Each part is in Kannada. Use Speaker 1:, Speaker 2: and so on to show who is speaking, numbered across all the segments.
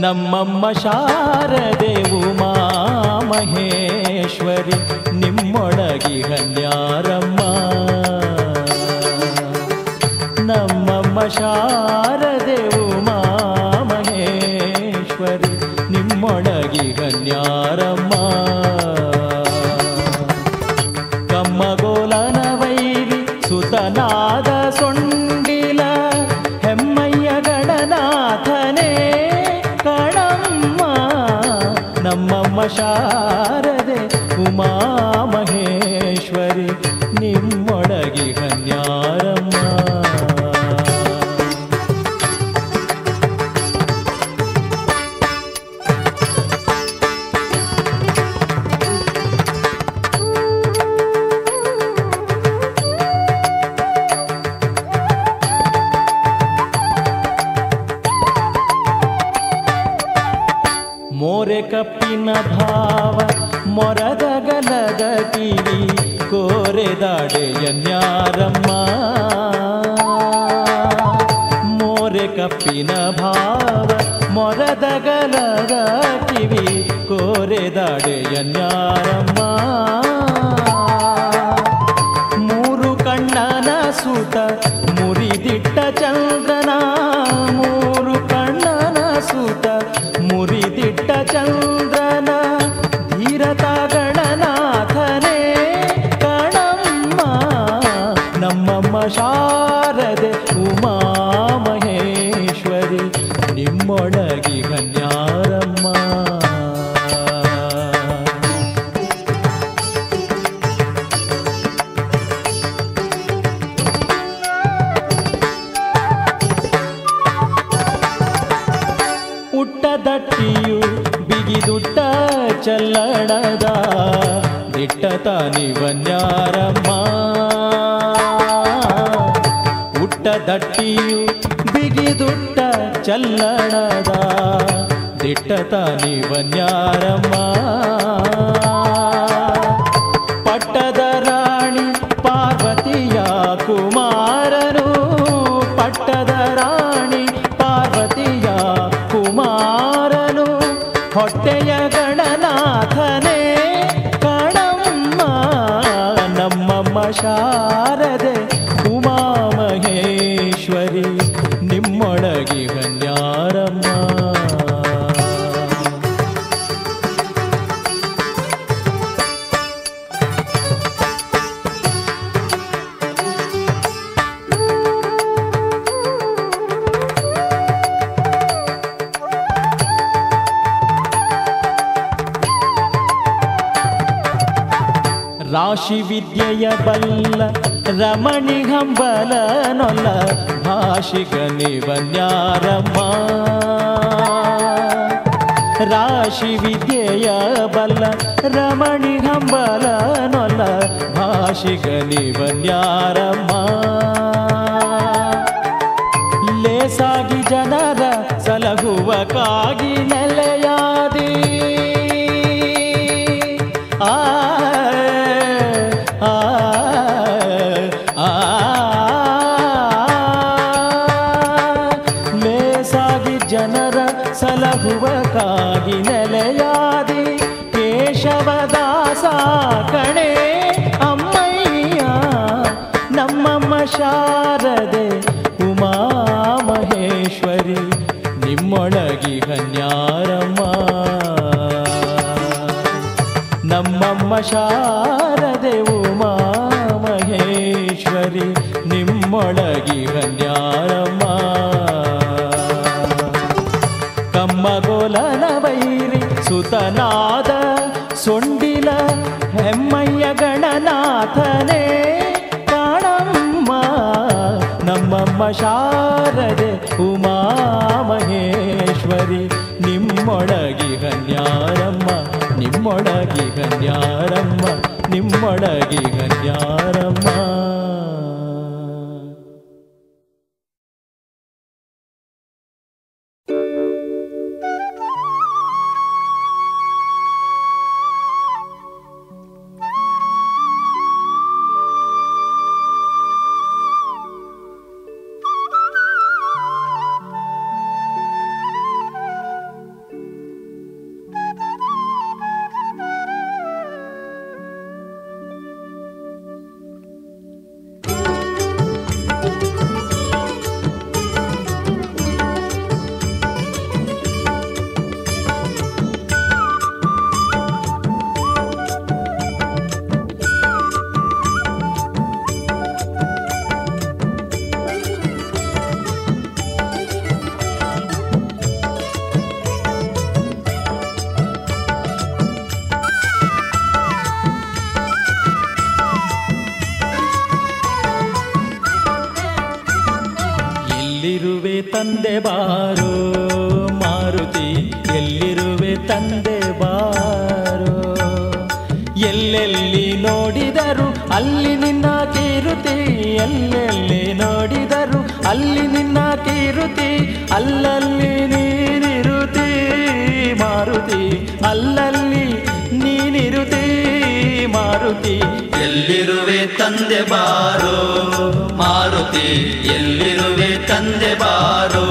Speaker 1: ನಮ್ಮಮ್ಮ ಶಾರದೆ ಉಮಾ ಮಹೇಶ್ವರಿ ನಿಮ್ಮೊಳಗಿಹನ್ಯಾರಮ್ಮ. ನಮ್ಮಮ್ಮ ಶಾರದೆ ಉಮಾ ಮಹೇಶ್ವರಿ ನಿಮ್ಮೊಳಗಿಹನ್ಯಾರಮ್ಮ. ಕಮ್ಮಗೋಲನ ವೈರಿ ಸುತನಾದ ಸೊಂಡಿಲ ಹೆಮ್ಮಯ್ಯ ಗಣನಾಥನೇ ಕಣಮ್ಮ. ನಮ್ಮಮ್ಮ ಶಾರದೆ ಉಮಾ ಮಹೇಶ್ವರಿ ನಿಮ್ಮೊಳಗಿಹನ್ಯಾರಮ್ಮ. ಮೋರೆ ಕಪ್ಪಿನ ಭಾವ ಮೊರದ ಗಲದ ಕಿವಿ ಕೋರೆದಾಡೆಯನ್ಯಾರಮ್ಮ. ಮೋರೆ ಕಪ್ಪಿನ ಭಾವ ಮೊರದ ಗಲದ ಕಿವಿ ಕೋರೆದಾಡೆಯನ್ಯಾರಮ್ಮ. ಮೂರು ಕಣ್ಣನ ಸುತ ಮುರಿದಿಟ್ಟ ಚಂದ್ರನ, ಮೂರು ಕಣ್ಣನ ಸುತ ಮುರಿದಿಟ್ಟ ಚಂದ್ರನ ಧೀರತ ಗಣನಾಥನೇ ಕಣಮ್ಮ. ನಮ್ಮಮ್ಮ ಶಾರದೆ ಉಮಾ ಮಹೇಶ್ವರಿ ನಿಮ್ಮೊಳಗಿಹನ್ಯಾರಮ್ಮ. ಉಟ್ಟದಟ್ಟಿಯು ಬಿಗಿದುಟ್ಟ ಚಲ್ಲಣದ ದಿಟ್ಟತ ನಿವನ್ಯಾರಮ್ಮ. ಉಟ್ಟದಟ್ಟಿಯು ಬಿಗಿದುಟ್ಟ ಚಲ್ಲಣದ ದಿಟ್ಟತ ನಿವನ್ಯಾರಮ್ಮ. ಪಟ್ಟದ ರಾಣಿ ಪಾರ್ವತಿಯ ಕುಮಾರನು, ಪಟ್ಟದ ರಾಣಿ ಪಾರ್ವತಿಯ ಕುಮಾರನು ಹೊಟ್ಟೆಯ ಗಣನಾಥನೇ ಕಣಮ್ಮ. ನಮ್ಮಮ್ಮ ಶಾರದೆ ಉಮಾ ಮಹೇಶ್ವರಿ ನಿಮ್ಮೊಳಗಿಹನ್ಯಾರಮ್ಮ. ರಾಶಿ ವಿದ್ಯೆಯ ಬಲ್ಲ ರಮಣಿ ಹಂಬಲ ನೊಲ್ಲ ಭಾಷಿಗ ನಿವನ್ಯಾರಮ್ಮ. ರಾಶಿ ವಿದ್ಯೆಯ ಬಲ್ಲ ರಮಣಿ ಹಂಬಲ ನೊಲ್ಲ ಭಾಷಿಗ ನಿವನ್ಯಾರಮ್ಮ. ಲೇಸಾಗಿ ಜನರ ಸಲಹುವಕ್ಕಾಗಿ ನೆಲೆಯಾದಿ ಲೇಸಾಗಿ ಜನರ ಸಲಹುವಕ್ಕಾಗಿ ನೆಲೆಯಾದಿ ಕೇಶವದಾಸ ಕಣೆ ಅಮ್ಮಯ್ಯ. ನಮ್ಮಮ್ಮ ಶಾರದೆ ಉಮಾ ಮಹೇಶ್ವರಿ ನಿಮ್ಮೊಳಗಿಹನ್ಯಾರಮ್ಮ. ನಮ್ಮಮ್ಮ ಶಾರದೆ ಉಮಾ ಮಹೇಶ್ವರಿ ನಿಮ್ಮೊಳಗಿಹನ್ಯಾರಮ್ಮ. ಕಮ್ಮಗೋಲನ ವೈರಿ ಸುತನಾದ ಸೊಂಡಿಲ ಹೆಮ್ಮಯ್ಯ ಗಣನಾಥನೇ ಕಾಣಮ್ಮ. ನಮ್ಮಮ್ಮ ಶಾರದೆ ಉಮಾ ಮಹೇಶ್ವರಿ ನಿಮ್ಮೊಳಗಿಹನ್ಯಾರಮ್ಮ. ನಿಮ್ಮೊಳಗಿಹನ್ಯಾರಮ್ಮ. ನಿಮ್ಮೊಳಗಿಹನ್ಯಾರಮ್ಮ. ತಂದೆ ಬಾರೋ ಮಾರುತಿ, ಎಲ್ಲಿರುವೆ ತಂದೆ ಬಾರೋ. ಎಲ್ಲೆಲ್ಲಿ ನೋಡಿದರು ಅಲ್ಲಿ ನಿನ್ನ ಕೀರುತಿ, ಎಲ್ಲೆಲ್ಲಿ ನೋಡಿದರು ಅಲ್ಲಿ ನಿನ್ನ ಕೀರುತಿ, ಅಲ್ಲಲ್ಲಿ ನೀನಿರುತಿ ಮಾರುತಿ, ಅಲ್ಲಲ್ಲಿ ನೀನಿರುತಿ ಮಾರುತಿ.
Speaker 2: ಎಲ್ಲಿರುವೆ ತಂದೆ ಬಾರೋ ಮಾರುತಿ, ಎಲ್ಲಿರುವೆ ತಂದೆ ಬಾರೋ.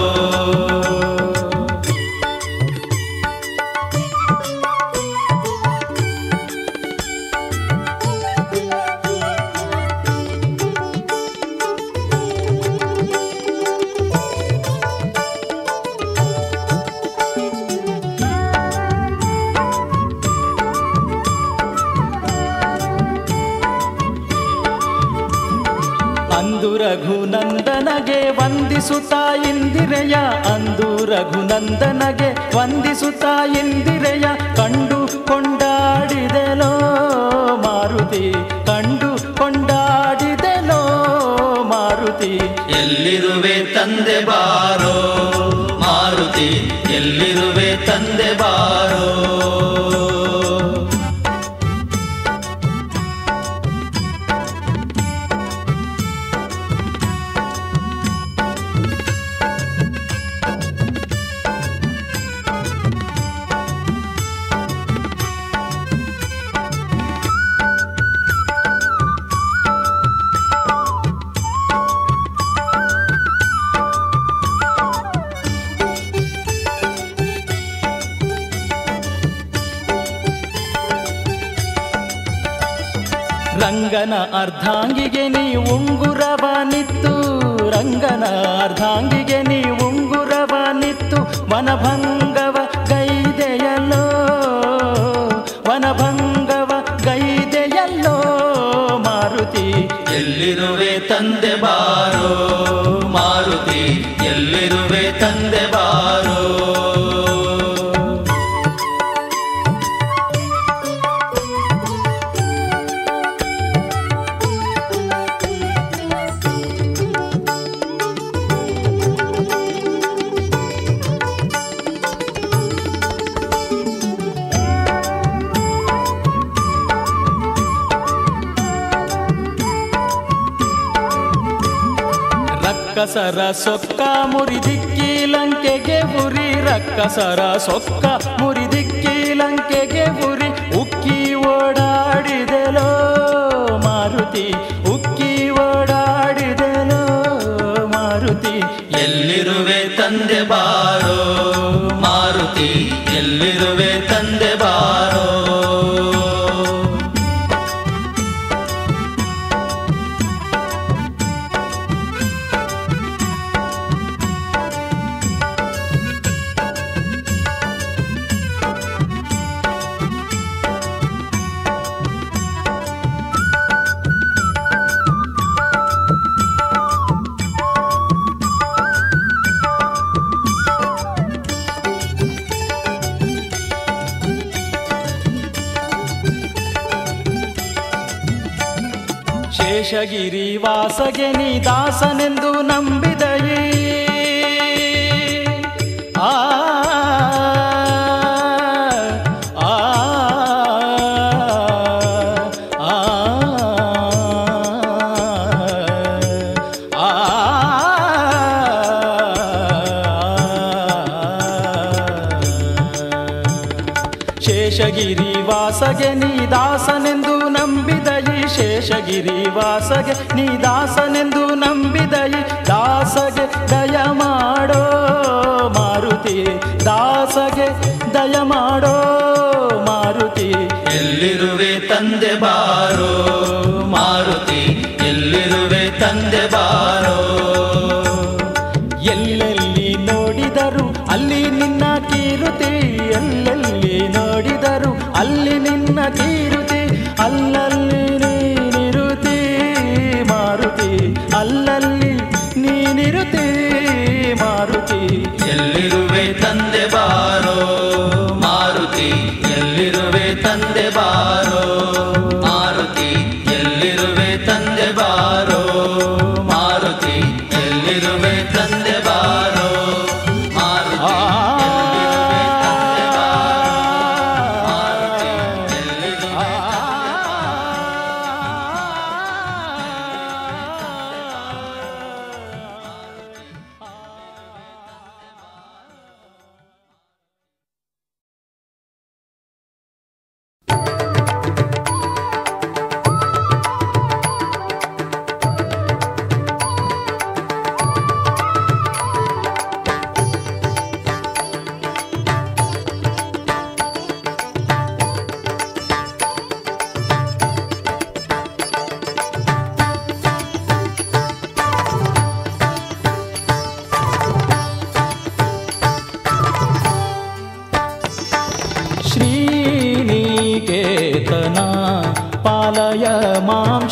Speaker 1: ಅಂದು ರಘುನಂದನಗೆ ವಂದಿಸುತ್ತಾ ಇಂದಿರೆಯ, ಅಂದು ರಘುನಂದನಗೆ ವಂದಿಸುತ್ತಾ ಇಂದಿರೆಯ, ಕಂಡು ಕೊಂಡಾಡಿದೆಲೋ ಮಾರುತಿ, ಕಂಡು ಕೊಂಡಾಡಿದೆಲೋ ಮಾರುತಿ.
Speaker 2: ಎಲ್ಲಿರುವೆ ತಂದೆ ಬಾರೋ ಮಾರುತಿ, ಎಲ್ಲಿರುವೆ ತಂದೆ ಬಾರೋ.
Speaker 1: ರಂಗನ ಅರ್ಧಾಂಗಿಗೆ ನೀ ಉಂಗುರವನಿತ್ತು, ರಂಗನ ಅರ್ಧಾಂಗಿಗೆ ನೀ ಉಂಗುರವನಿತ್ತು, ವನಭಂಗವ ಗೈದೆಯಲ್ಲೋ, ವನಭಂಗವ ಗೈದೆಯಲ್ಲೋ ಮಾರುತಿ.
Speaker 2: ಎಲ್ಲಿರುವೆ ತಂದೆ ಬಾರೋ ಮಾರುತಿ, ಎಲ್ಲಿರುವೆ ತಂದೆ ಬಾರೋ.
Speaker 1: ರಕ್ಕಸರ ಸೊಕ್ಕ ಮುರಿದಿಕ್ಕಿ ಲಂಕೆಗೆ ಉರಿ, ರಕ್ಕಸರ ಸೊಕ್ಕ ಮುರಿದಿಕ್ಕಿ ಲಂಕೆಗೆ ಉರಿ, ಉಕ್ಕಿ ಓಡಾಡಿದೆಲೋ ಮಾರುತಿ, ಉಕ್ಕಿ ಓಡಾಡಿದೆಲೋ ಮಾರುತಿ.
Speaker 2: ಎಲ್ಲಿರುವೆ ತಂದೆ ಬಾರೋ ಮಾರುತಿ, ಎಲ್ಲಿರುವೆ ತಂದೆ ಬಾರೋ.
Speaker 1: ಶೇಷಗಿರಿ ವಾಸಗೆ ನೀ ದಾಸನೆಂದು ನಂಬಿದಯಿ, ಆ ಆ ಆ ಆ ಶೇಷಗಿರಿ ವಾಸಗೆ ನೀ ದಾಸನೆಂದು ನಂಬಿದಯಿ, ಶೇಷಗಿರಿ ವಾಸಗೆ ನೀ ದಾಸನೆಂದು ನಂಬಿದಯಿ, ದಾಸಗೆ ದಯ ಮಾಡೋ ಮಾರುತಿ, ದಾಸಗೆ ದಯ ಮಾಡೋ ಮಾರುತಿ.
Speaker 2: ಎಲ್ಲಿರುವೆ ತಂದೆ ಬಾರೋ ಮಾರುತಿ, ಎಲ್ಲಿರುವೆ ತಂದೆ ಬಾರೋ.
Speaker 1: ಎಲ್ಲೆಲ್ಲಿ ನೋಡಿದರು ಅಲ್ಲಿ ನಿನ್ನ ಕೀರುತಿ, ಎಲ್ಲೆಲ್ಲಿ ನೋಡಿದರು ಅಲ್ಲಿ ನಿನ್ನ ಕೀರುತಿ, ಅಲ್ಲಲ್ಲಿ ನೀನಿರುತಿ ಮಾರುತಿ, ಅಲ್ಲಲ್ಲಿ ನೀನಿರುತಿ ಮಾರುತಿ.
Speaker 2: ಎಲ್ಲಿರುವೆ ತಂದೆ ಬಾರೋ ಮಾರುತಿ, ಎಲ್ಲಿರುವೆ ತಂದೆ ಬಾರೋ ಮಾರುತಿ, ಎಲ್ಲಿರುವೆ ತಂದೆ ಬಾರೋ ಮಾರುತಿ, ಎಲ್ಲಿರುವೆ ತಂದೆ ಬಾರೋ.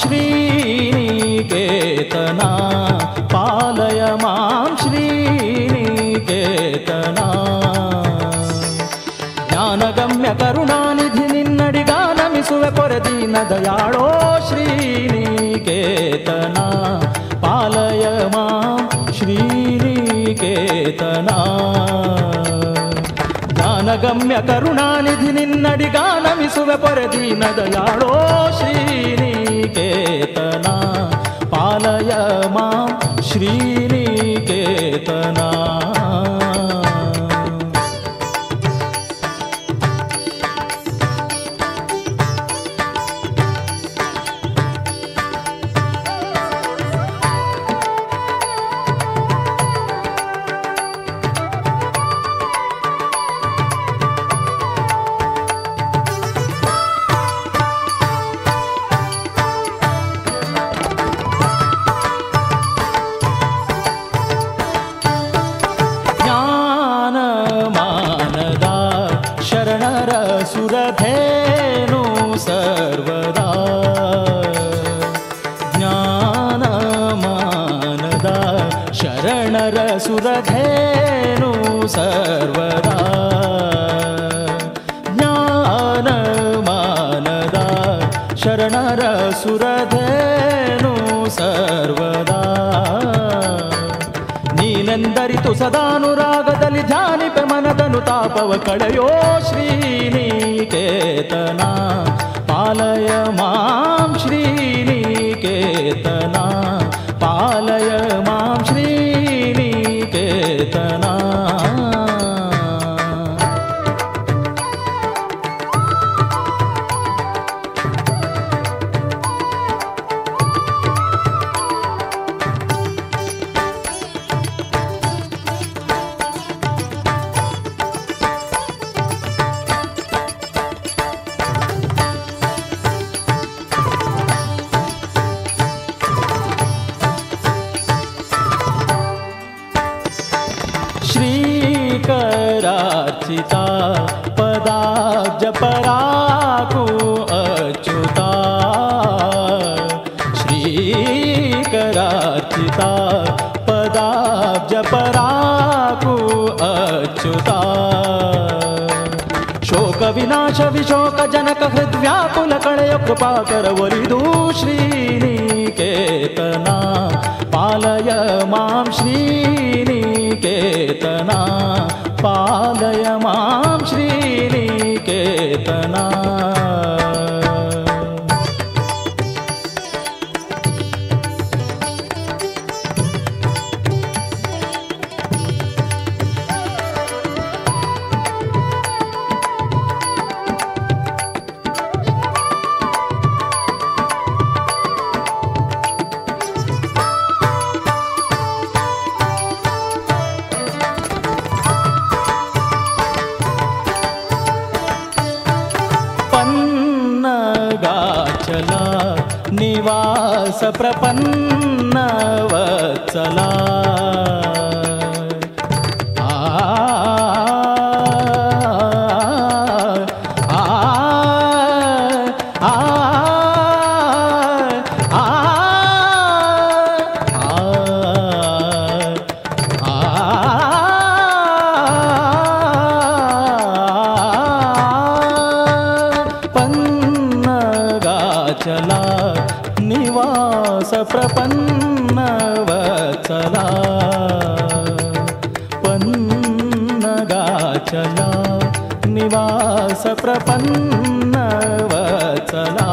Speaker 1: श्रीनिकेतना पालय मां श्रीनिकेतना ज्ञानगम्य करुणानिधि निन्नडिगानमिसुवे पोरदीन दयाळो श्रीनिकेतना पालय मां श्रीनिकेतना ज्ञानगम्य करुणानिधि निन्नडिगानमिसुवे पोरदीन दयाळो श्रीनिकेतना पालय मां श्रीनिकेतना सुरधेनु सर्वदा ज्ञानमानदा शरणर सुरधेनु सर्वदा ज्ञानमानदा शरणर सुरधेनु सर्वदा ನೀನೆಂದರಿತು ಸದಾನುರಾಗದಲ್ಲಿ ಧ್ಯಾನಿಪೆ ಮನದನು ತಾಪವ ಕಳೆಯೋ ಶ್ರೀನಿಕೇತನ ಪಾಲಯ ಮಾಂ ಶ್ರೀನಿಕೇತನ ಪಾಲಯ ಮಾಂ ಶ್ರೀನಿಕೇತನ श्रीकरार्चिता पदाब्ज पराकु अच्युता श्रीकरार्चिता पदाब्ज पराकु अच्युता शोक विनाश विशोक जनक हृद्व्याकुल कळय कृपाकर वरिदु श्रीनिकेतना पालय मां श्रीनिकेतना पालय मां श्रीनिकेतना पन्नगाचला निवास प्रपन्न वत्सला चला निवास प्रपन्न वत्सला पन्नगाचला निवास प्रपन्न वत्सला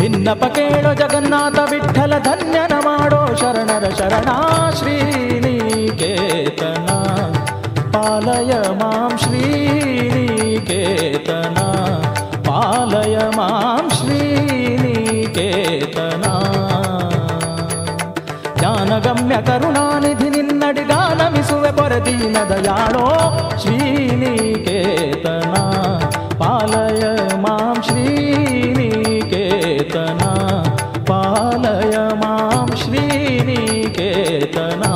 Speaker 1: भिन्नप केळो जगन्नाथ विठ्ठल धन्यन माडो शरणर शरणा श्रीनिकेतना पालय मां श्रीनिकेतना पालय मां श्रीनिकेतना ज्ञानगम्य करुणानिधि निन्नडिगानमिसुवे पोरदीन दयाळो श्रीनिकेतना पालय मां श्रीनिकेतना पालय मां श्रीनिकेतना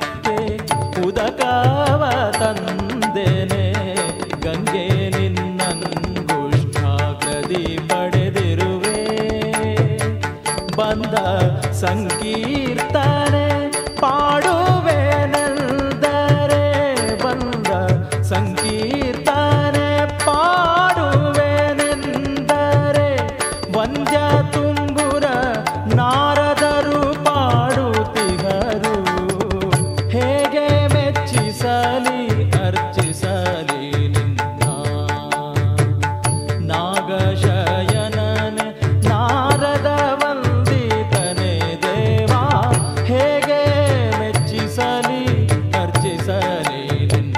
Speaker 1: ಲಿಂಗಕ್ಕೆ ಉದಕವ ತಂದೇನೆ ಗಂಗೆ ನಿನ್ನಂಗುಷ್ಠಾಗ್ರದಿ ಪಡೆದಿರುವೆ ಬಂದ ಸಂಕೀರ್ತನೆ ಪಾಡುವೆನೆಂದರೆ ಬಂದ ಸಂಕೀರ್ತನೆ ಪಾಡುವೆನೆಂದರೆ ವಂದ್ಯ ತುಂಬುರ ನಾರದರು ಪಾಡುತ್ತಿಹರು ಹೇಗೆ ಮೆಚ್ಚಿಸಲಿ ಅರ್ಚಿಸಲಿ ನಿನ್ನ ನಾಗಶಯನನೆ ನಾರದ ವಂದಿತನೆ ದೇವಾ ಹೇಗೆ ಮೆಚ್ಚಿಸಲಿ ಅರ್ಚಿಸಲಿ ನಿನ್ನ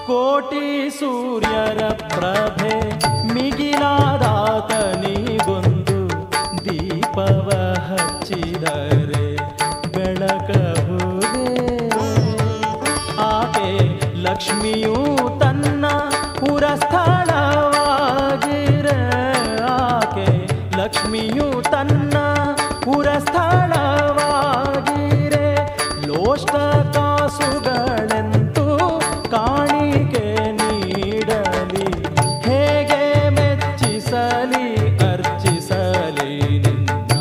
Speaker 1: ಕೋಟಿ ಸೂರ್ಯರ ಪ್ರಭೆ ಮಿಗಿಲಾದಾತನಿಗೊಂದು ದೀಪವ ಹಚ್ಚಿದರೆ ಬೆಳಕಬಹುದೇ ಆಕೆ ಲಕ್ಷ್ಮಿಯೂ ತನ್ನ ಪುರಸ್ಥಳವಾಗಿರೆ ಆಕೆ ಲಕ್ಷ್ಮಿಯೂ ತನ್ನ ಪುರಸ್ಥಳವಾಗಿರೆ ಲೋಷ್ಟ ಕಾಸುಗಳೆಂತೂ ಕಾಣಿಕೆ ನೀಡಲಿ ಹೇಗೆ ಮೆಚ್ಚಿಸಲಿ ಅರ್ಚಿಸಲಿ ನಿನ್ನ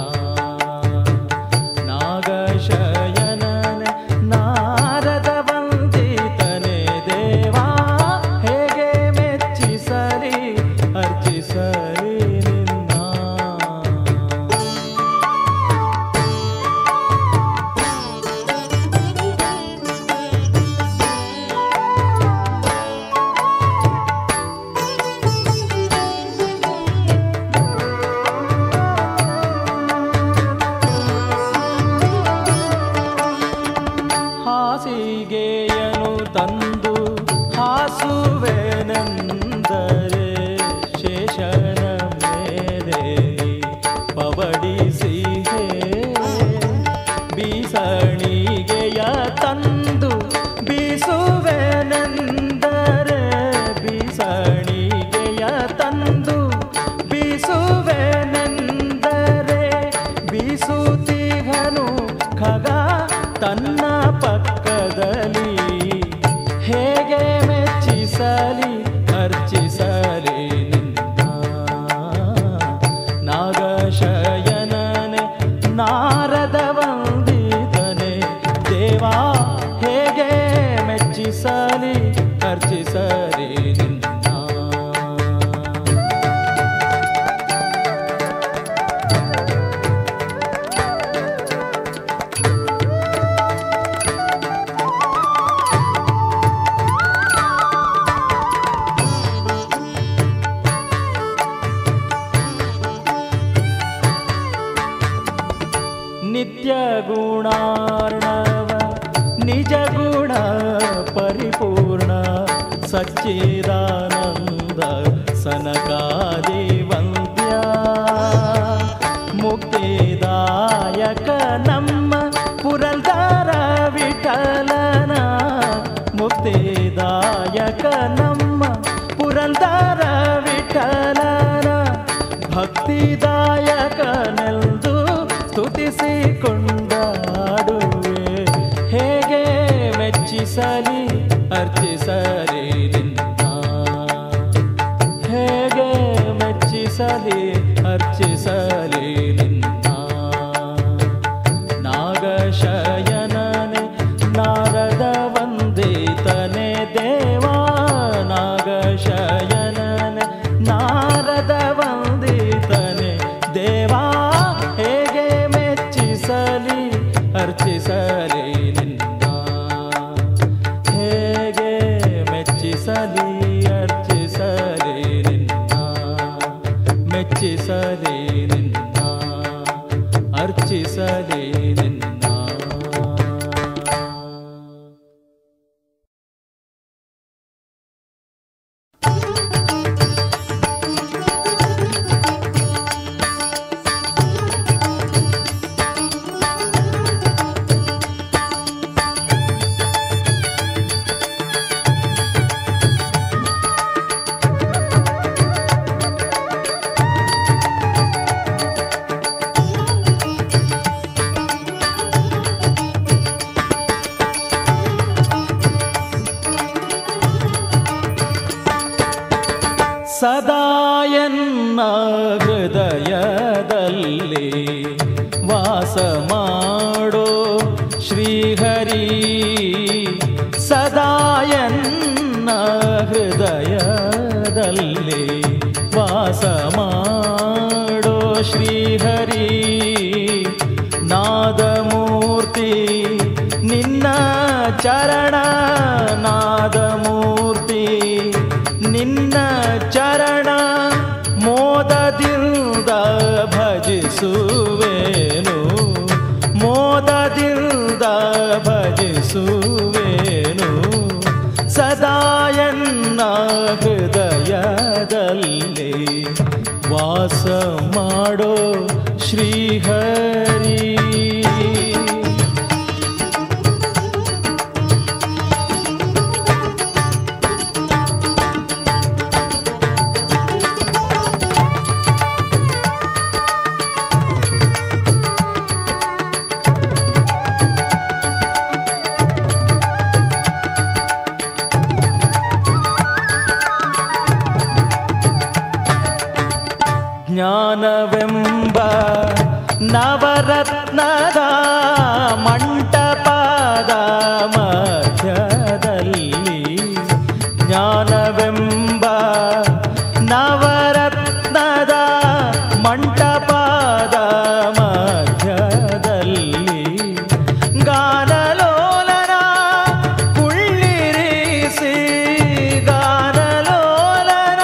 Speaker 1: ನಾಗಶಯನನೆ ನಾರದ ವಂದಿತನೆ ದೇವಾ ಹೇಗೆ ಮೆಚ್ಚಿಸಲಿ ಅರ್ಚಿಸಲಿ ನಿನ್ನ ಹಾಸಿಗೆಯನು ತಂದು ಹಾಸುವೆನೆಂದರೆ ಶೇಷನ ಮೇಲೆ ಪವಡಿಸಿಹೇ ಬೀಸಣಿಗೆಯ ತಂದು ಬೀಸುವೆನೆಂದರೆ ಬೀಸಣಿಗೆಯ ತಂದು ಬೀಸುವೆನೆಂದರೆ ಬೀಸುತ್ತಿಹನು ಖಗ ತನ್ನ ಪಕ್ಕದಲ್ಲಿ ಹೇಗೆ ಮೆಚ್ಚಿಸಲಿ ಅರ್ಚಿಸಲಿ ನಿನ್ನ ನಾಗಶಯನನೆ ನಾರದ ವಂದಿತನೆ ದೇವಾ ಹೇಗೆ ಮೆಚ್ಚಿಸಲಿ ಅರ್ಚಿಸಲಿ ನಿನ್ನ ನಿತ್ಯ ಗುಣಾರ್ಣವ ನಿಜ ಗುಣ ಪರಿಪೂರ್ಣ ಸಚ್ಚಿದಾನಂದ ಸನಕಾದಿ ವಂದ್ಯ ಮುಕ್ತಿದಾಯಕ ನಮ್ಮ ಪುರಂದರ ವಿಠಲನ ಮುಕ್ತಿದಾಯಕ ನಮ್ಮ ಪುರಂದರ ವಿಠಲನ ಭಕ್ತಿದಾಯಕನೆಂದು ಸ್ತುತಿಸಿಕೊಂಡಾಡುವೆ ಹೇಗೆ ಮೆಚ್ಚಿಸಲಿ ಅರ್ಚಿಸಲಿ ನಿನ್ನ ಹೇಗೆ ಮೆಚ್ಚಿಸಲಿ ಅರ್ಚಿಸಲಿ ನಿನ್ನ ನಾಗಶಯನನೆ ನಾರದ ವಂದಿತನೆ ದೇವಾ ನಾಗಶಯನನೆ ನಾರದ ವಂದಿತನೆ ದೇವಾ ಹೇಗೆ ಮೆಚ್ಚಿಸಲಿ ಅರ್ಚಿಸಲಿ ನಿನ್ನ ಹೇಗೆ ಮೆಚ್ಚಿಸಲಿ ಅರ್ಚಿಸಲಿ ನಿನ್ನ ಮೆಚ್ಚಿಸಲಿ ನಿನ್ನ ಅರ್ಚಿಸಲಿ ನಿನ್ನ ವಾಸ ಮಾಡೋ ಶ್ರೀಹರಿ ಸದಾಯನ್ನ ಹೃದಯದಲ್ಲಿ ವಾಸ ಮಾಡೋ ಶ್ರೀಹರಿ ನಾದಮೂರ್ತಿ ನಿನ್ನ ಚರಣ ನಾದಮೂರ್ತಿ ನಿನ್ನ ಚರಣ ಮೋದದಿಂದ ಭಜಿಸುವೇನು ಮೋದದಿಂದ ಭಜಿಸುವೇನು ಸದಾಯನ್ನ ಹೃದಯದಲ್ಲಿ ವಾಸ ಮಾಡೋ ಶ್ರೀಹರಿ ಜ್ಞಾನವೆಂಬ ನವರತ್ನದ ಮಂಟಪದ ಮಧ್ಯದಲ್ಲಿ ಜ್ಞಾನವೆಂಬ ನವರತ್ನದ ಮಂಟಪದ ಮಧ್ಯದಲ್ಲಿ ಗಾನಲೋಲನ ಕುಳ್ಳಿರಿಸಿ ಗಾನಲೋಲನ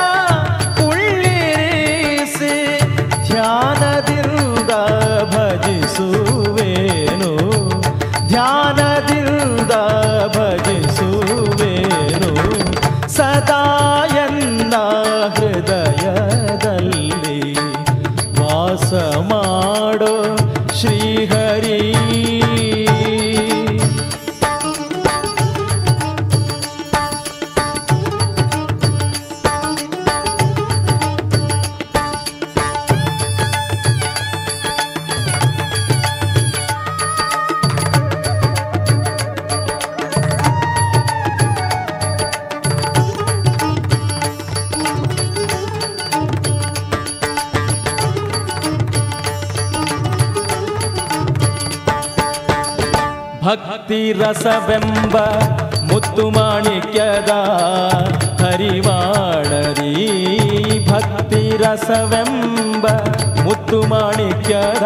Speaker 1: ಕುಳ್ಳಿರಿಸಿ ಧ್ಯಾನದಿಂದ ಭಜಿಸುವೇನು ಧ್ಯಾನದಿಂದ ಭಜಿಸುವೇನು ಸದಾಯನ್ನ ಹೃದಯದಲ್ಲಿ ವಾಸ ಮಾಡೋ ಶ್ರೀಹರಿ ಭಕ್ತಿ ರಸವೆಂಬ ಮುತ್ತು ಮಾಣಿಕ್ಯದ ಹರಿವಾಣರಿ ಭಕ್ತಿ ರಸವೆಂಬ ಮುತ್ತು ಮಾಣಿಕ್ಯದ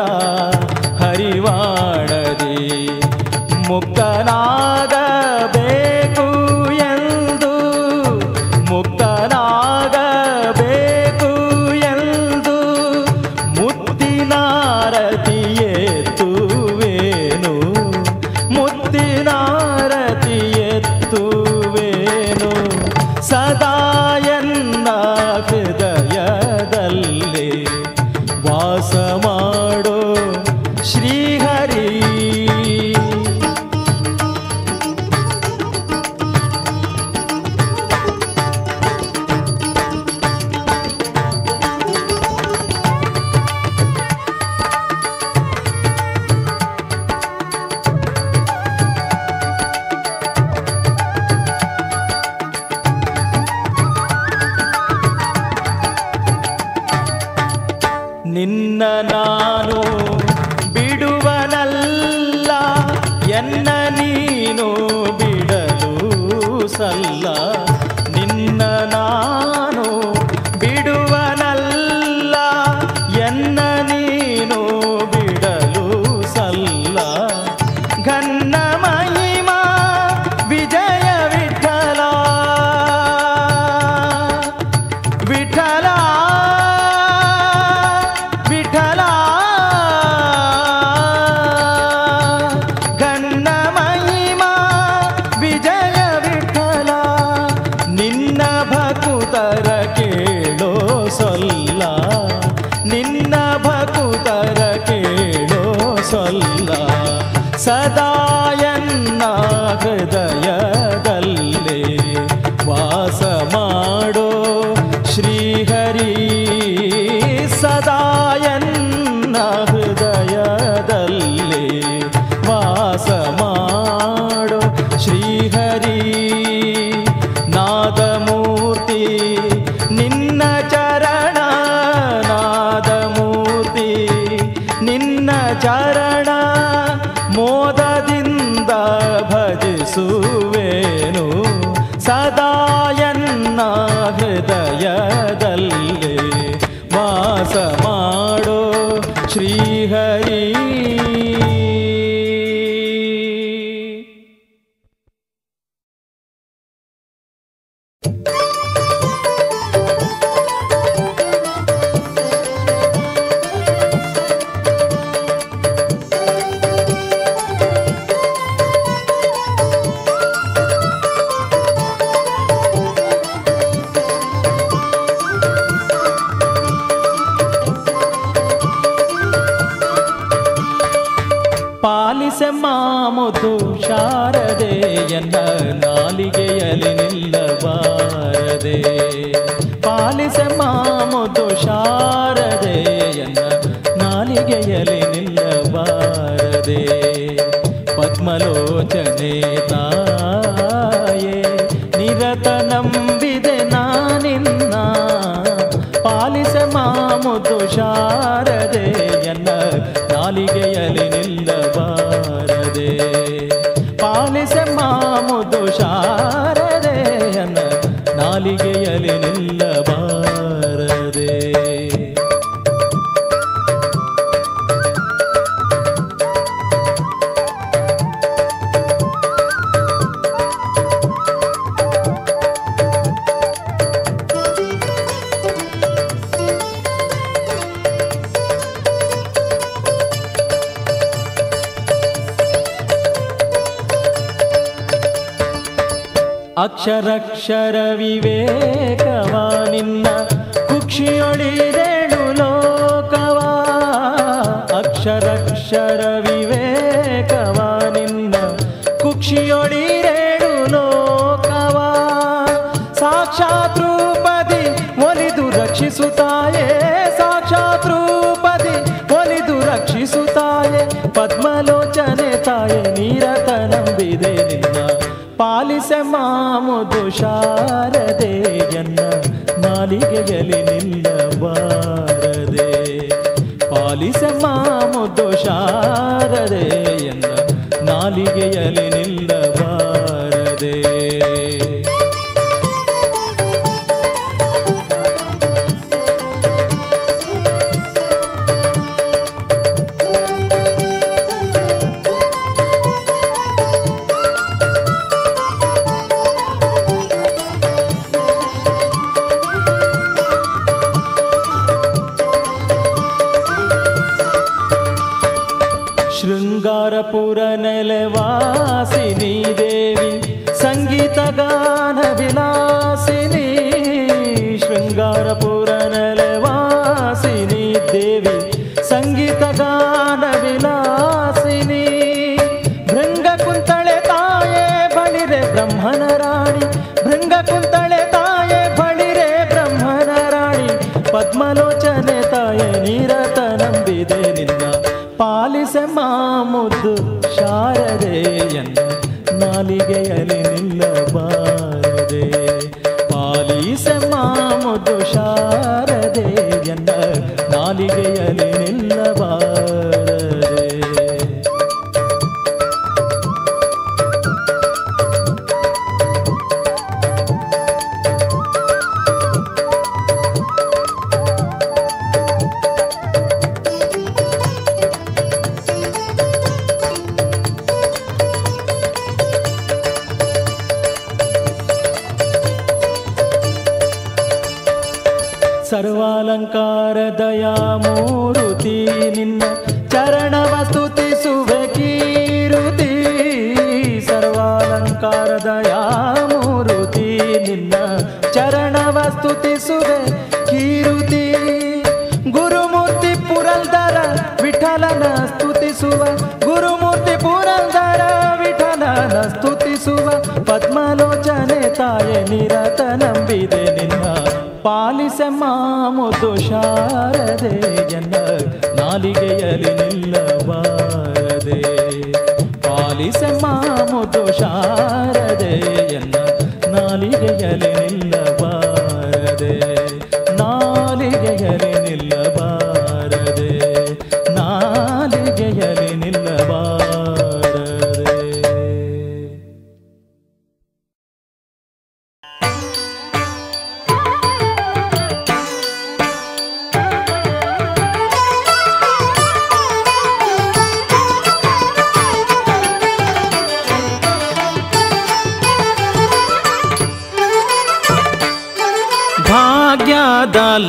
Speaker 1: ಹರಿವಾಣರಿ ಮುಕ್ತನಾಗಬೇಕು ಎಂದು ಮುಕ್ತನಾಗಬೇಕು ಎಂದು ಮುತ್ತಿನಾರತಿಯೇತುವೇನು ಮುತ್ತಿನಾರತಿಯೇತುವೇನು ಸದಾಯನ್ನ ಹೃದಯದಲ್ಲಿ ವಾಸ ಮಾಡೋ ಶ್ರೀಹರಿ ನಿನ್ನ ನಾನು ಬಿಡುವನಲ್ಲ ಎನ್ನ ನೀನು ಬಿಡಲು ಸಲ್ಲ ನಿನ್ನ ನಾನು ಬಿಡುವನಲ್ಲ ಎನ್ನ ನೀನು ಬಿಡಲು ಸಲ್ಲ ಘನ್ನ ಮಹಿಮಾ ವಿಜಯ ವಿಠಲ ವಿಠಲ ವಿಠಲ ಘನ್ನ ಮಹಿಮಾ ವಿಜಯ ವಿಠಲ ನಿನ್ನ ಭಕುತರ ಕೇಳೋ ಸೊಲ್ಲ ನಿನ್ನ ಭಕುತರ ಕೇಳೋ ಸೊಲ್ಲ ಸದಾಯನ್ನ ಹೃದಯದಲ್ಲಿ ವಾಸ ಮಾಡೋ ಶ್ರೀಹರಿ ಸದಾಯನ್ನ ಹೃದಯದಲ್ಲಿ ವಾಸ ಮಾಡೋ ಶ್ರೀಹರಿ ನಾದಮೂರ್ತಿ ನಿನ್ನ ಚರಣ ನಾದಮೂರ್ತಿ ನಿನ್ನ ಚರಣ ಮೋದದಿಂದ ಭಜಿಸುವೇನು ಸದಾ ಎನ್ನ ಹೃದಯದಲ್ಲಿ ವಾಸ ಮಾಡೋ ಶ್ರೀಹರಿ. ಪಾಲಿಸೆಮ್ಮ ಮುದ್ದು ಶಾರದೆಯನ್ನ ನಾಲಿಗೆಯಲ್ಲಿ ನಿಲ್ಲಬಾರದೆ. ಪಾಲಿಸೆಮ್ಮ ಮುದ್ದು ಶಾರದೆಯನ್ನ ನಾಲಿಗೆಯಲ್ಲಿ ನಿಲ್ಲಬಾರದೆ. ಪದ್ಮಲೋಚನೆ ತಾಯೇ ನಿರತ ನಂಬಿದೆ ನಾನಿನ್ನ. ಪಾಲಿಸೆಮ್ಮ ಮುದ್ದು ಶಾರದೆಯನ್ನ ನಾಲಿಗೆಯಲ್ಲಿ ನಿಲ್ಲಬಾರದೆ. ಪಾಲಿಸೆಮ್ಮ ಮುದ್ದು ಶಾರದೆಯನ್ನ ನಾಲಿಗೆಯಲ್ಲಿ ನಿಲ್ಲಬಾರದೆ. ಅಕ್ಷರಕ್ಷರ ವಿವೇಕವ ನಿನ್ನ ಕುಕ್ಷಿಯೊಳಿದೇಳು ಲೋಕವ. ಅಕ್ಷರಕ್ಷರ ವಿವೇಕವ ನಿನ್ನ ಕುಕ್ಷಿಯೊಳಿದೇಳು ಲೋಕವ. ಸಾಕ್ಷಾತ್ ರೂಪದಿ ಒಲಿದು ರಕ್ಷಿಸುತ್ತಾಯೇ. ಸಾಕ್ಷಾತ್ ರೂಪದಿ ಒಲಿದು ರಕ್ಷಿಸುತ್ತಾಯೇ. ಪದ್ಮಲೋಚನೆ ತಾಯೇ ನಿರತ ನಂಬಿದೆ ನಿನ್ನ. ಪಾಲಿಸೆಮ್ಮ ಮುದ್ದು ಶಾರದೆಯನ್ನ ನಾಲಿಗೆಯಲ್ಲಿ ನಿಲ್ಲಬಾರದೆ. ಪಾಲಿಸೆಮ್ಮ ಮುದ್ದು ಶಾರದೆಯನ್ನ ನಾಲಿಗೆಯಲ್ಲಿ ನಿಲ್ಲಬಾರದೆ. ಶೃಂಗಾರಪುರ ನೆಲವಾಸಿನಿ ದೇವಿ ಸಂಗೀತ ಗಾನ ವಿಲಾಸಿನಿ. ಶೃಂಗಾರಪುರ ನೆಲವಾಸಿನಿ ದೇವಿ ಸಂಗೀತ ಗಾನ ವಿಲಾಸಿನಿ. ಭೃಂಗ ಕುಂತಳೆ ತಾಯೇ ಬಳಿರೆ ಬ್ರಹ್ಮನ ರಾಣಿ. ಭೃಂಗ ಕುಂತಳೆ ತಾಯೇ ಬಳಿರೆ ಬ್ರಹ್ಮನ ರಾಣಿ. ಪದ್ಮಲೋಚನೆ ತಾಯೇ ನಿರತ ನಂಬಿದೆ ನಿನ್ನ. ಪಾಲಿಸೆಮ್ಮ ಮುದ್ದು ಶಾರದೆಯನ್ನ ನಾಲಿಗೆಯಲ್ಲಿ ನಿಲ್ಲಬಾರದೆ. ಪಾಲಿಸೆಮ್ಮ ಮುದ್ದು ಶಾರದೆಯನ್ನ ನಾಲಿಗೆಯಲ್ಲಿ ನಿಲ್ಲಬಾರದೆ. ಸರ್ವಾಲಂಕಾರ ದಯಾಮೂರುತಿ ನಿನ್ನ ಚರಣವ ಸ್ತುತಿಸುವೆ ಕೀರುತಿ. ಸರ್ವಾಲಂಕಾರ ದಯಾಮೂರುತಿ ನಿನ್ನ ಚರಣವ ಸ್ತುತಿಸುವೆ ಕೀರುತಿ. ಗುರುಮೂರ್ತಿ ಪುರಂದರ ವಿಠಲನ ಸ್ತುತಿಸುವ. ಗುರುಮೂರ್ತಿ ಪುರಂದರ ವಿಠಲನ ಸ್ತುತಿಸುವ. ಪದ್ಮಲೋಚನೆ ತಾಯೇ ನಿರತ ನಂಬಿದೆ ನಿನ್ನ. ಪಾಲಿಸೆಮ್ಮ ಮುದ್ದು ಶಾರದೆಯನ್ನ ನಾಲಿಗೆಯಲ್ಲಿ ನಿಲ್ಲಬಾರದೆ. ಪಾಲಿಸೆಮ್ಮ ಮುದ್ದು ಶಾರದೆಯನ್ನ ನಾಲಿಗೆಯಲ್ಲಿ ನಿಲ್ಲಬಾರದೆ. ನಾಲಿಗೆಯಲ್ಲಿ ನಿಲ್ಲಬಾರದೆ.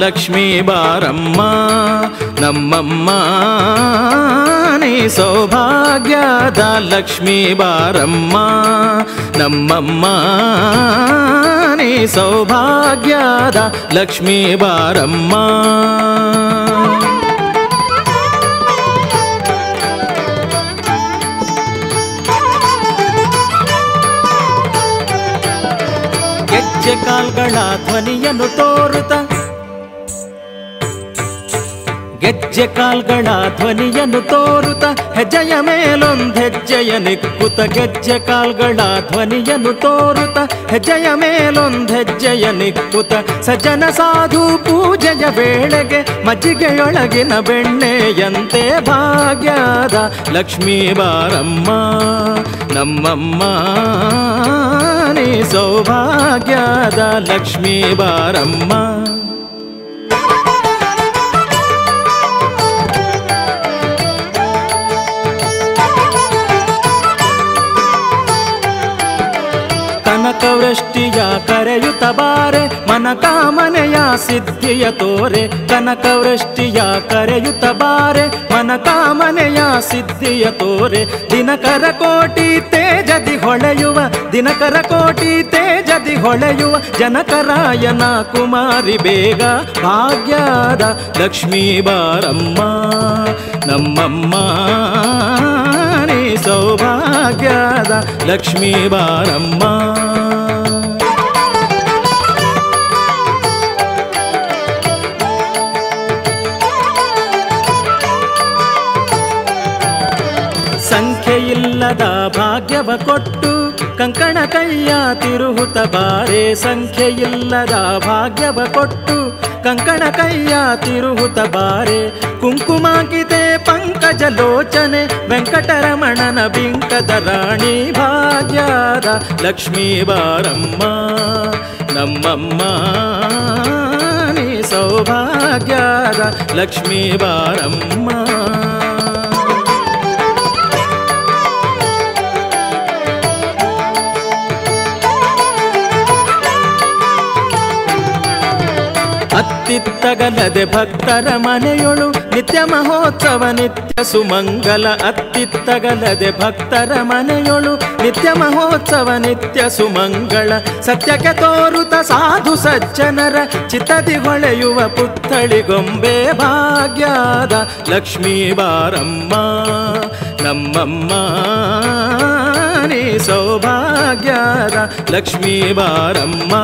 Speaker 1: ಲಕ್ಷ್ಮೀ ಬಾರಮ್ಮ ನಮ್ಮಮ್ಮ ನೀ ಸೌಭಾಗ್ಯದ ಲಕ್ಷ್ಮೀ ಬಾರಮ್ಮ ನಮ್ಮಮ್ಮ ನೀ ಸೌಭಾಗ್ಯದ ಲಕ್ಷ್ಮೀ ಬಾರಮ್ಮ. ಗೆಜ್ಜೆ ಕಾಲ್ಗಳ ಧ್ವನಿಯನ್ನು ತೋರುತ್ತ ಗೆಜ್ಜೆ ಕಾಲ್ಗಳ ಧ್ವನಿಯನ್ನು ತೋರುತ್ತ ಹೆಜ್ಜೆಯ ಮೇಲೊಂದು ಹೆಜ್ಜೆಯ ನಿಕ್ಕುತ ಗೆಜ್ಜೆ ಕಾಲ್ಗಳ ಧ್ವನಿಯನ್ನು ತೋರುತ್ತ ಹೆಜ್ಜೆಯ ಮೇಲೊಂದು ಹೆಜ್ಜೆಯ ನಿಕ್ಕುತ ಸಜ್ಜನ ಸಾಧು ಪೂಜೆಯ ವೇಳೆಗೆ ಮಜ್ಜಿಗೆಯೊಳಗಿನ ಬೆಣ್ಣೆಯಂತೆ ಭಾಗ್ಯದ ಲಕ್ಷ್ಮೀ ಬಾರಮ್ಮ ನಮ್ಮಮ್ಮ ನೀ ಸೌಭಾಗ್ಯದ ಲಕ್ಷ್ಮೀ ಬಾರಮ್ಮ. ಕನಕವೃಷ್ಟಿಯ ಕರೆಯುತ್ತ ಬಾರೆ ಮನಕಾಮನೆಯ ಸಿದ್ಧಿಯ ತೋರೆ ಕನಕವೃಷ್ಟಿಯ ಕರೆಯುತ್ತ ಬಾರೆ ಮನಕಾಮನೆಯ ಸಿದ್ಧಿಯ ತೋರೆ ದಿನಕರ ಕೋಟಿ ತೇಜದಿ ಹೊಳೆಯುವ ದಿನಕರ ಕೋಟಿ ತೇಜದಿ ಹೊಳೆಯುವ ಜನಕರಾಯನ ಕುಮಾರಿ ಬೇಗ ಭಾಗ್ಯದ ಲಕ್ಷ್ಮೀ ಬಾರಮ್ಮ ನಮ್ಮಮ್ಮ ನೀ ಸೌಭಾಗ್ಯದ ಲಕ್ಷ್ಮೀ ಬಾರಮ್ಮ. ಸಂಖ್ಯೆಯಿಲ್ಲದ ಭಾಗ್ಯವ ಕೊಟ್ಟು ಕಂಕಣ ಕೈಯ ತಿರುಹುತ ಬಾರೆ ಸಂಖ್ಯೆಯಿಲ್ಲದ ಭಾಗ್ಯವ ಕೊಟ್ಟು ಕಂಕಣ ಕೈಯ ತಿರುಹುತ ಬಾರೆ ಕುಂಕುಮಾಕಿತೆ ಪಂಕಜ ಲೋಚನೆ ವೆಂಕಟರಮಣನ ಬಿಂಕದ ರಾಣಿ ಭಾಗ್ಯದ ಲಕ್ಷ್ಮೀ ಬಾರಮ್ಮ ನಮ್ಮಮ್ಮ ನೀ ಸೌಭಾಗ್ಯದ ಲಕ್ಷ್ಮೀ ಬಾರಮ್ಮ. ಅತ್ತಿತ್ತಗಲದೆ ಭಕ್ತರ ಮನೆಯೊಳು ನಿತ್ಯ ಮಹೋತ್ಸವ ನಿತ್ಯ ಸುಮಂಗಲ ಅತ್ತಿತ್ತಗಲದೆ ಭಕ್ತರ ಮನೆಯೊಳು ನಿತ್ಯ ಮಹೋತ್ಸವ ನಿತ್ಯ ಸುಮಂಗಳ ಸತ್ಯಕ್ಕೆ ತೋರುತ ಸಾಧು ಸಜ್ಜನರ ಚಿತ್ತದಿ ಹೊಳೆಯುವ ಪುತ್ಥಳಿಗೊಂಬೆ ಭಾಗ್ಯದ ಲಕ್ಷ್ಮೀ ಬಾರಮ್ಮ ನಮ್ಮಮ್ಮ ನೀ ಸೌಭಾಗ್ಯದ ಲಕ್ಷ್ಮೀ ಬಾರಮ್ಮ.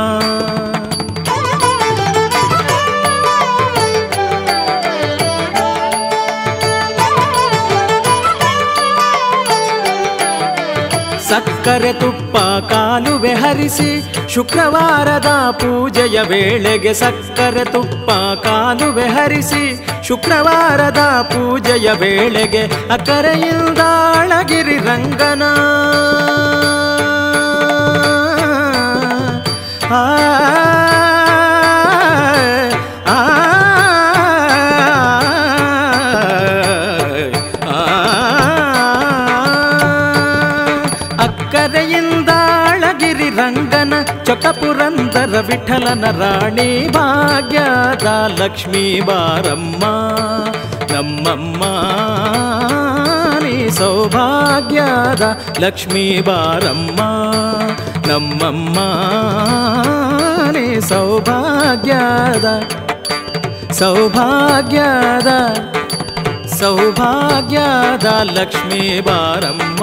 Speaker 1: ಸಕ್ಕರೆ ತುಪ್ಪ ಕಾಲುವೆ ಹರಿಸಿ ಶುಕ್ರವಾರದ ಪೂಜೆಯ ವೇಳೆಗೆ ಸಕ್ಕರೆ ತುಪ್ಪ ಕಾಲುವೆ ಹರಿಸಿ ಶುಕ್ರವಾರದ ಪೂಜೆಯ ವೇಳೆಗೆ ಅಕರೆಯಿಂದ ಅಳಗಿರಿ ರಂಗನ ಅಕ್ಕರೆಯಿಂದ ಅಳಗಿರಿ ರಂಗನ ಚೊಕ್ಕಪುರಂದರ ವಿಠಲನ ರಾಣಿ ಭಾಗ್ಯದ ಲಕ್ಷ್ಮೀ ಬಾರಮ್ಮ ನಮ್ಮಮ್ಮ ನೀ ಸೌಭಾಗ್ಯದ ಲಕ್ಷ್ಮೀ ಬಾರಮ್ಮ ನಮ್ಮಮ್ಮ ನೀ ಸೌಭಾಗ್ಯದ ಸೌಭಾಗ್ಯದ ಸೌಭಾಗ್ಯದ ಲಕ್ಷ್ಮೀ ಬಾರಮ್ಮ.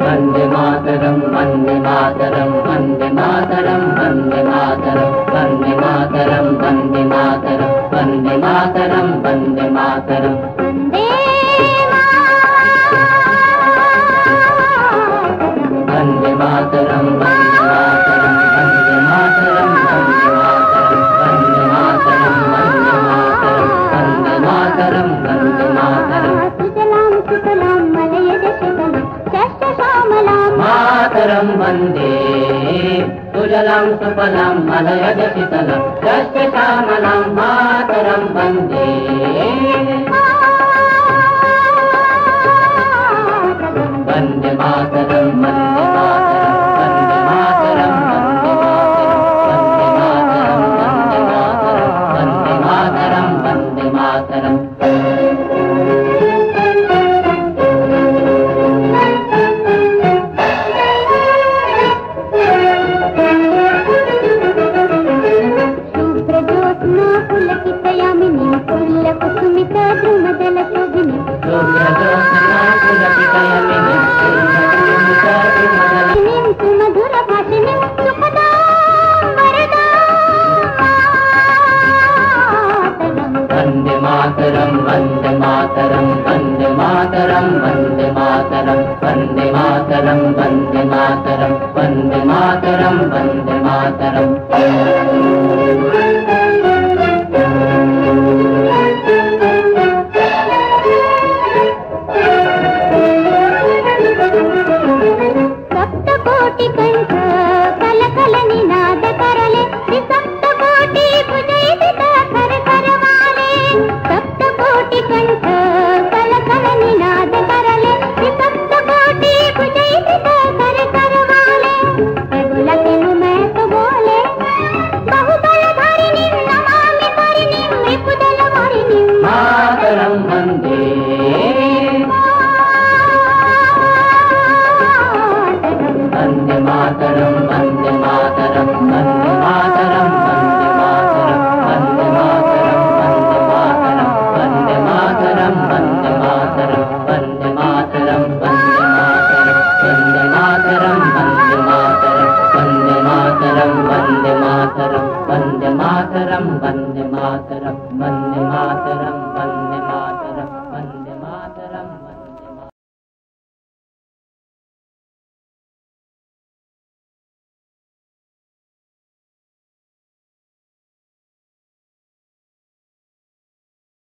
Speaker 3: वन्दे मातरं वन्दे मातरं वन्दे मातरं वन्दे मातरं वन्दे मातरं वन्दे मातरं वन्दे मातरं वन्दे मातरं वन्दे मातरं वन्दे मातरं वन्दे मातरं वन्दे मातरं वन्दे मातरं वन्दे मातरं वन्दे मातरं सुजलां सुफलां मलयज शीतलं शस्यश्यामलां मातरं वन्दे सुजलां सुफलां मलयज शीतलं शस्यश्यामलां मातरं वन्दे वन्दे मातरं वन्दे मातरं वन्दे मातरं वन्दे मातरं वन्दे मातरं वन्दे मातरं वन्दे मातरं वन्दे मातरं वन्दे मातरं वन्दे मातरं वन्दे मातरं वन्दे मातरं सप्तकोटि कंठ कल कल निनाद करले सप्तकोटि भुजैदित कर करवाले सप्तकोटि कंठ कल कल निनाद करले सप्तकोटि भुजैदित कर करवाले प्रभुला केनु मैं तो बोले बहुबल धारिणी नमामि करिणी विपुदल वारिणी मातरं वन्दे वन्दे मातरं वन्दे मातरं वन्दे मातरं वन्दे मातरं वन्दे मातरं वन्दे मातरं वन्दे मातरं वन्दे मातरं वन्दे मातरं वन्दे मातरं वन्दे मातरं वन्दे मातरं वन्दे मातरं